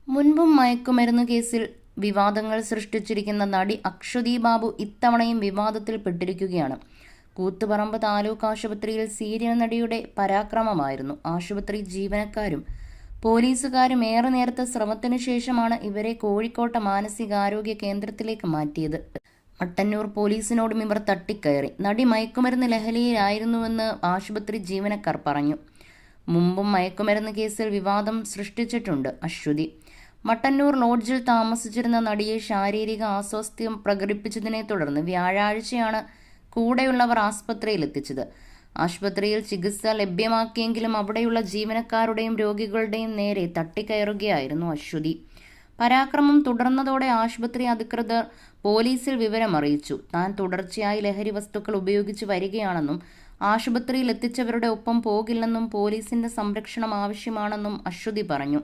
മുൻപും മയക്കുമരുന്ന് കേസിൽ വിവാദങ്ങൾ സൃഷ്ടിച്ചിരിക്കുന്ന നടി അശ്വതി ബാബു ഇത്തവണയും വിവാദത്തിൽപ്പെട്ടിരിക്കുകയാണ്. കൂത്തുപറമ്പ് താലൂക്ക് ആശുപത്രിയിൽ സീരിയൽ നടിയുടെ പരാക്രമമായിരുന്നു. ആശുപത്രി ജീവനക്കാരും പോലീസുകാരും ഏറെ നേരത്തെ ശ്രമത്തിനു ശേഷമാണ് ഇവരെ കോഴിക്കോട്ടെ മാനസികാരോഗ്യ കേന്ദ്രത്തിലേക്ക് മാറ്റിയത്. മട്ടന്നൂർ പോലീസിനോടും ഇവർ തട്ടിക്കയറി. നടി മയക്കുമരുന്ന് ലഹരിയിലായിരുന്നുവെന്ന് ആശുപത്രി ജീവനക്കാർ പറഞ്ഞു. മുമ്പും മയക്കുമരുന്ന് കേസിൽ വിവാദം സൃഷ്ടിച്ചിട്ടുണ്ട് അശ്വതി. മട്ടന്നൂർ ലോഡ്ജിൽ താമസിച്ചിരുന്ന നടിയെ ശാരീരിക അസ്വാസ്ഥ്യം പ്രകടിപ്പിച്ചതിനെ തുടർന്ന് വ്യാഴാഴ്ചയാണ് കൂടെയുള്ളവർ ആസ്പത്രിയിലെത്തിച്ചത്. ആശുപത്രിയിൽ ചികിത്സ ലഭ്യമാക്കിയെങ്കിലും അവിടെയുള്ള ജീവനക്കാരുടെയും രോഗികളുടെയും നേരെ തട്ടിക്കയറുകയായിരുന്നു അശ്വതി. പരാക്രമം തുടർന്നതോടെ ആശുപത്രി അധികൃതർ പോലീസിൽ വിവരമറിയിച്ചു. താൻ തുടർച്ചയായി ലഹരി വസ്തുക്കൾ ഉപയോഗിച്ച് വരികയാണെന്നും ആശുപത്രിയിൽ എത്തിച്ചവരുടെ ഒപ്പം പോകില്ലെന്നും പോലീസിന്റെ സംരക്ഷണം ആവശ്യമാണെന്നും അശ്വതി പറഞ്ഞു.